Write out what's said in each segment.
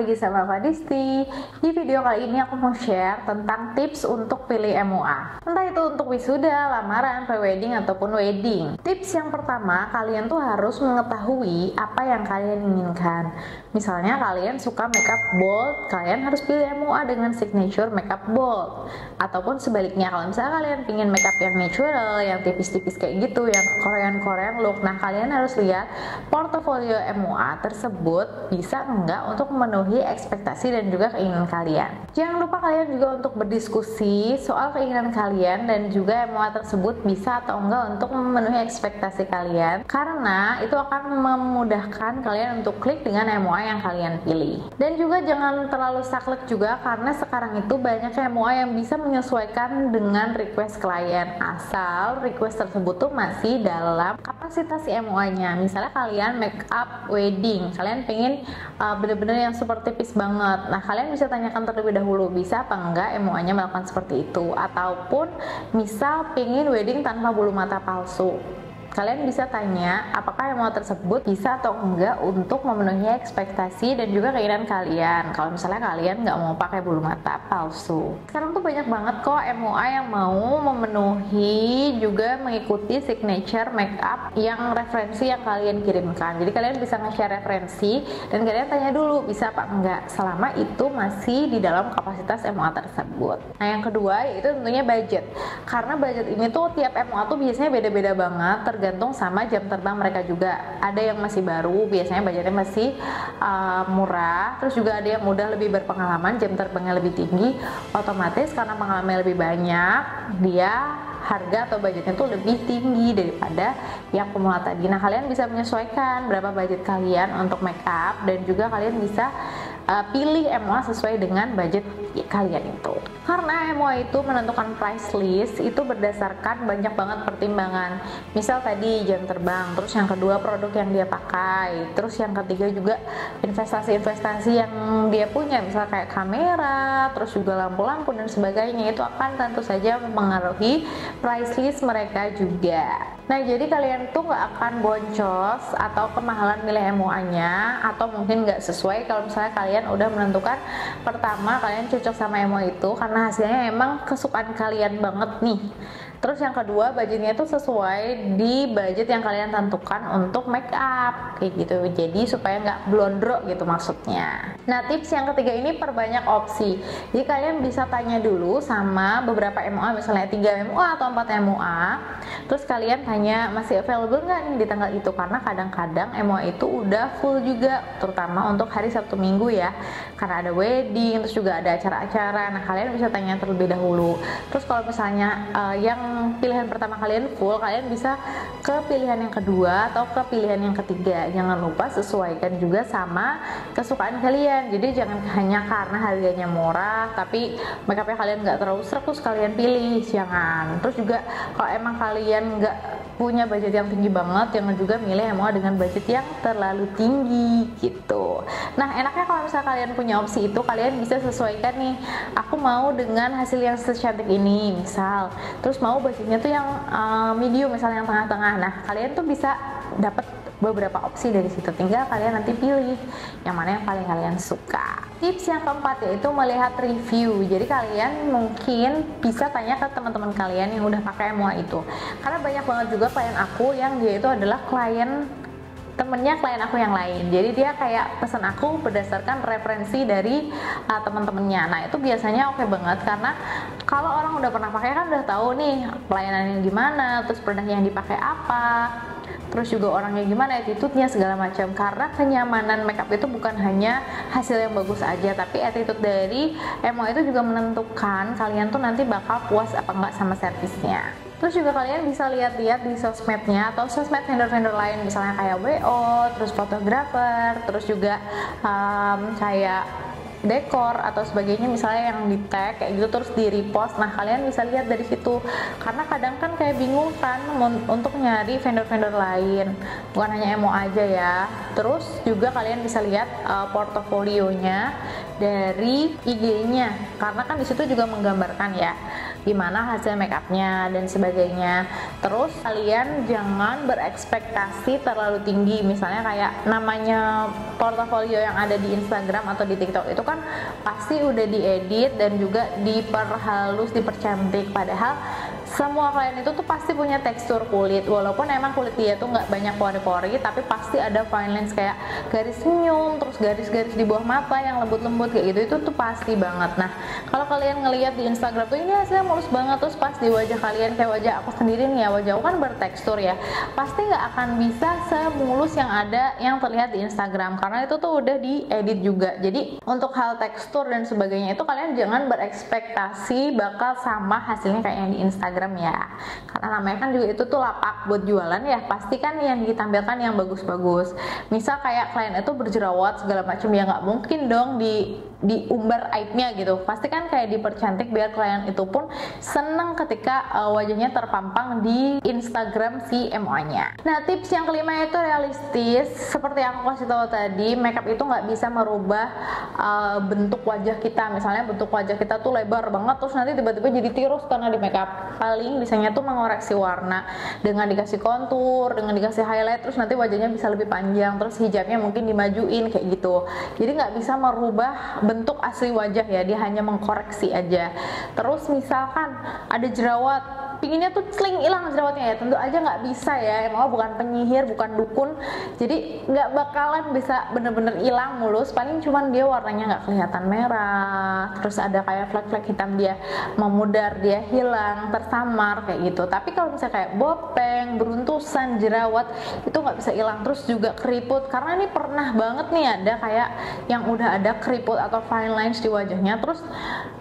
lagi sama Fadisti. Di video kali ini aku mau share tentang tips untuk pilih MUA. Entah itu untuk wisuda, lamaran, prewedding, ataupun wedding. Tips yang pertama, kalian tuh harus mengetahui apa yang kalian inginkan. Misalnya kalian suka makeup bold, kalian harus pilih MUA dengan signature makeup bold. Ataupun sebaliknya, kalau misalnya kalian pingin makeup yang natural, yang tipis-tipis kayak gitu, yang Korean look, nah kalian harus lihat portofolio MUA tersebut bisa enggak untuk memenuhi ekspektasi dan juga keinginan kalian. Jangan lupa kalian juga untuk berdiskusi soal keinginan kalian dan juga MUA tersebut bisa atau enggak untuk memenuhi ekspektasi kalian, karena itu akan memudahkan kalian untuk klik dengan MUA yang kalian pilih. Dan juga jangan terlalu saklek juga, karena sekarang itu banyak MUA yang bisa menyesuaikan dengan request klien, asal request tersebut tuh masih dalam kapasitas MUA-nya. Misalnya kalian make up wedding, kalian pengen bener-bener yang super tipis banget, nah kalian bisa tanyakan terlebih dahulu bisa apa enggak MUA-nya melakukan seperti itu. Ataupun misal pengen wedding tanpa bulu mata palsu, kalian bisa tanya apakah MUA tersebut bisa atau enggak untuk memenuhi ekspektasi dan juga keinginan kalian. Kalau misalnya kalian nggak mau pakai bulu mata palsu, sekarang tuh banyak banget kok MUA yang mau memenuhi juga mengikuti signature makeup yang referensi yang kalian kirimkan. Jadi kalian bisa nge-share referensi dan kalian tanya dulu bisa apa enggak, selama itu masih di dalam kapasitas MUA tersebut. Nah yang kedua yaitu tentunya budget, karena budget ini tuh tiap MUA tuh biasanya beda-beda banget, tergantung sama jam terbang mereka juga. Ada yang masih baru, biasanya budgetnya masih murah. Terus juga ada yang udah lebih berpengalaman, jam terbangnya lebih tinggi, otomatis karena pengalamannya lebih banyak, dia harga atau budgetnya tuh lebih tinggi daripada yang pemula tadi. Nah kalian bisa menyesuaikan berapa budget kalian untuk makeup, dan juga kalian bisa pilih MUA sesuai dengan budget kalian itu. Karena MUA itu menentukan price list itu berdasarkan banyak banget pertimbangan. Misal tadi jam terbang, terus yang kedua produk yang dia pakai, terus yang ketiga juga investasi-investasi yang dia punya, misal kayak kamera, terus juga lampu-lampu dan sebagainya, itu akan tentu saja mempengaruhi price list mereka juga. Nah jadi kalian tuh nggak akan boncos atau kemahalan milih MUA-nya, atau mungkin nggak sesuai kalau misalnya kalian udah menentukan pertama kalian cocok sama MUA itu karena hasilnya emang kesukaan kalian banget nih. Terus yang kedua budgetnya itu sesuai di budget yang kalian tentukan untuk make up kayak gitu, jadi supaya nggak blondro gitu maksudnya. Nah tips yang ketiga ini perbanyak opsi. Jadi kalian bisa tanya dulu sama beberapa MUA, misalnya 3 MUA atau 4 MUA, terus kalian tanya masih available nggak nih di tanggal itu, karena kadang-kadang MUA itu udah full juga, terutama untuk hari Sabtu Minggu ya, karena ada wedding, terus juga ada acara-acara. Nah kalian bisa tanya terlebih dahulu. Terus kalau misalnya yang pilihan pertama kalian full, kalian bisa ke pilihan yang kedua atau ke pilihan yang ketiga. Jangan lupa sesuaikan juga sama kesukaan kalian. Jadi jangan hanya karena harganya murah tapi makeupnya kalian nggak terlalu serak terus kalian pilih, jangan. Terus juga kalau emang kalian nggak punya budget yang tinggi banget, jangan juga milih MUA dengan budget yang terlalu tinggi gitu. Nah enaknya kalau misalnya kalian punya opsi itu, kalian bisa sesuaikan nih, aku mau dengan hasil yang secantik ini misal, terus mau budgetnya tuh yang medium misalnya, yang tengah-tengah. Nah kalian tuh bisa dapat beberapa opsi dari situ, tinggal kalian nanti pilih yang mana yang paling kalian suka. Tips yang keempat yaitu melihat review. Jadi kalian mungkin bisa tanya ke teman-teman kalian yang udah pakai MUA itu, karena banyak banget juga klien aku yang dia itu adalah temennya klien aku yang lain. Jadi dia kayak pesan aku berdasarkan referensi dari teman-temannya. Nah itu biasanya oke banget, karena kalau orang udah pernah pakai kan udah tahu nih pelayanannya gimana, terus produknya yang dipakai apa, terus juga orangnya gimana, attitude-nya segala macam. Karena kenyamanan makeup itu bukan hanya hasil yang bagus aja, tapi attitude dari MUA itu juga menentukan kalian tuh nanti bakal puas apa enggak sama servisnya. Terus juga kalian bisa lihat-lihat di sosmednya atau sosmed vendor-vendor lain, misalnya kayak WO, terus fotografer, terus juga kayak dekor atau sebagainya, misalnya yang di tag kayak gitu terus di repost. Nah kalian bisa lihat dari situ, karena kadang kan kayak bingung kan untuk nyari vendor-vendor lain, bukan hanya MUA aja ya. Terus juga kalian bisa lihat portofolionya dari IG-nya, karena kan disitu juga menggambarkan ya gimana hasil makeupnya dan sebagainya. Terus kalian jangan berekspektasi terlalu tinggi, misalnya kayak namanya portofolio yang ada di Instagram atau di TikTok itu kan pasti udah diedit dan juga diperhalus, dipercantik, padahal semua klien itu tuh pasti punya tekstur kulit, walaupun emang kulit dia tuh nggak banyak pori-pori, tapi pasti ada fine lines kayak garis senyum, terus garis-garis di bawah mata yang lembut-lembut kayak gitu, itu tuh pasti banget. Nah, kalau kalian ngelihat di Instagram tuh ini hasilnya mulus banget, terus pas di wajah kalian kayak wajah aku sendiri nih ya, wajah aku kan bertekstur ya, pasti nggak akan bisa semulus yang ada yang terlihat di Instagram, karena itu tuh udah diedit juga. Jadi untuk hal tekstur dan sebagainya itu kalian jangan berekspektasi bakal sama hasilnya kayak yang di Instagram ya, karena namanya kan juga itu tuh lapak buat jualan ya, pasti kan yang ditampilkan yang bagus-bagus. Misal kayak klien itu berjerawat segala macam, ya nggak mungkin dong diumbar aibnya gitu, pasti kan kayak dipercantik biar klien itu pun seneng ketika wajahnya terpampang di Instagram si MO-nya. Nah, tips yang kelima itu realistis. Seperti yang aku kasih tahu tadi, makeup itu nggak bisa merubah bentuk wajah kita. Misalnya bentuk wajah kita tuh lebar banget, terus nanti tiba-tiba jadi tirus karena di makeup. Paling bisanya tuh mengoreksi warna dengan dikasih kontur, dengan dikasih highlight, terus nanti wajahnya bisa lebih panjang, terus hijabnya mungkin dimajuin kayak gitu. Jadi nggak bisa merubah bentuk asli wajah ya, dia hanya mengkoreksi aja. Terus misalkan ada jerawat, pinginnya tuh sling hilang jerawatnya ya, tentu aja nggak bisa ya, emang bukan penyihir, bukan dukun, jadi nggak bakalan bisa bener-bener hilang mulus. Paling cuman dia warnanya nggak kelihatan merah, terus ada kayak flek-flek hitam dia memudar, dia hilang, tersamar kayak gitu. Tapi kalau misalnya kayak bopeng, beruntusan, jerawat itu nggak bisa hilang. Terus juga keriput, karena ini pernah banget nih ada kayak yang udah ada keriput atau fine lines di wajahnya, terus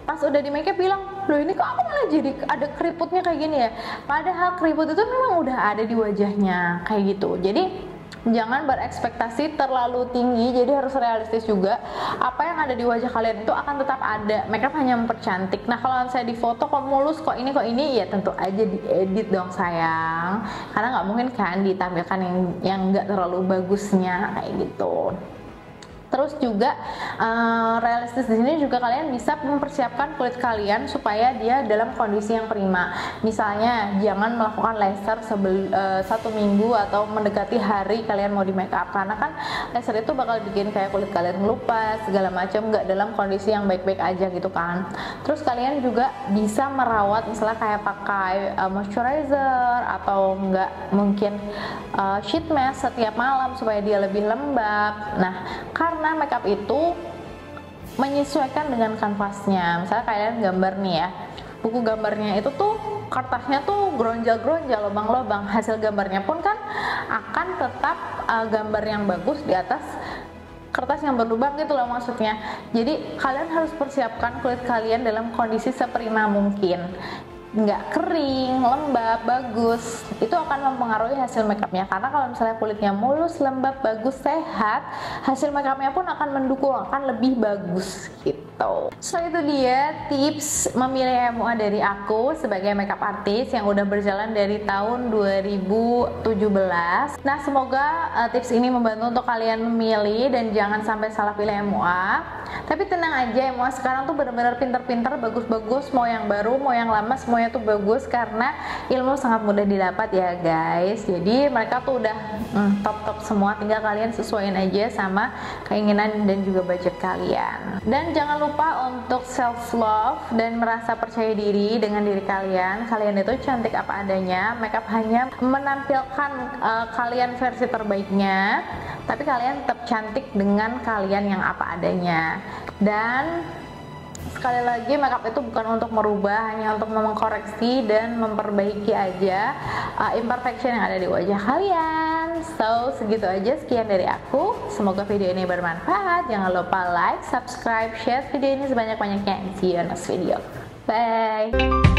pas udah di makeup bilang, loh ini kok aku malah jadi ada keriputnya kayak gini ya, padahal keriput itu memang udah ada di wajahnya kayak gitu. Jadi jangan berekspektasi terlalu tinggi, jadi harus realistis juga. Apa yang ada di wajah kalian itu akan tetap ada, makeup hanya mempercantik. Nah, kalau saya di foto kok mulus, kok ini ya tentu aja diedit dong sayang, karena nggak mungkin kan ditampilkan yang nggak terlalu bagusnya kayak gitu. Terus juga realistis di sini juga kalian bisa mempersiapkan kulit kalian supaya dia dalam kondisi yang prima. Misalnya jangan melakukan laser 1 minggu atau mendekati hari kalian mau di make up, karena kan laser itu bakal bikin kayak kulit kalian ngelupas segala macam, nggak dalam kondisi yang baik-baik aja gitu kan. Terus kalian juga bisa merawat, misalnya kayak pakai moisturizer atau enggak mungkin sheet mask setiap malam supaya dia lebih lembab. Nah, karena makeup itu menyesuaikan dengan kanvasnya. Misalnya kalian gambar nih ya, buku gambarnya itu tuh kertasnya tuh gronjal-gronjal, lubang-lubang. Hasil gambarnya pun kan akan tetap gambar yang bagus di atas kertas yang berlubang gitu loh maksudnya. Jadi kalian harus persiapkan kulit kalian dalam kondisi seprima mungkin, nggak kering, lembab, bagus. Itu akan mempengaruhi hasil makeupnya, karena kalau misalnya kulitnya mulus, lembab, bagus, sehat, hasil makeupnya pun akan mendukung, akan lebih bagus gitu. So itu dia tips memilih MUA dari aku sebagai makeup artist yang udah berjalan dari tahun 2017. Nah, semoga tips ini membantu untuk kalian memilih dan jangan sampai salah pilih MUA. Tapi tenang aja, MUA sekarang tuh bener-bener pinter-pinter, bagus-bagus, mau yang baru, mau yang lama, semuanya tuh bagus karena ilmu sangat mudah didapat ya guys. Jadi mereka tuh udah top-top semua, tinggal kalian sesuaiin aja sama keinginan dan juga budget kalian. Dan jangan lupa untuk self love dan merasa percaya diri dengan diri kalian. Kalian itu cantik apa adanya, makeup hanya menampilkan kalian versi terbaiknya, tapi kalian tetap cantik dengan kalian yang apa adanya. Dan sekali lagi, makeup itu bukan untuk merubah, hanya untuk mengkoreksi dan memperbaiki aja imperfection yang ada di wajah kalian. So, segitu aja, sekian dari aku. Semoga video ini bermanfaat. Jangan lupa like, subscribe, share video ini sebanyak-banyaknya. See you next video. Bye.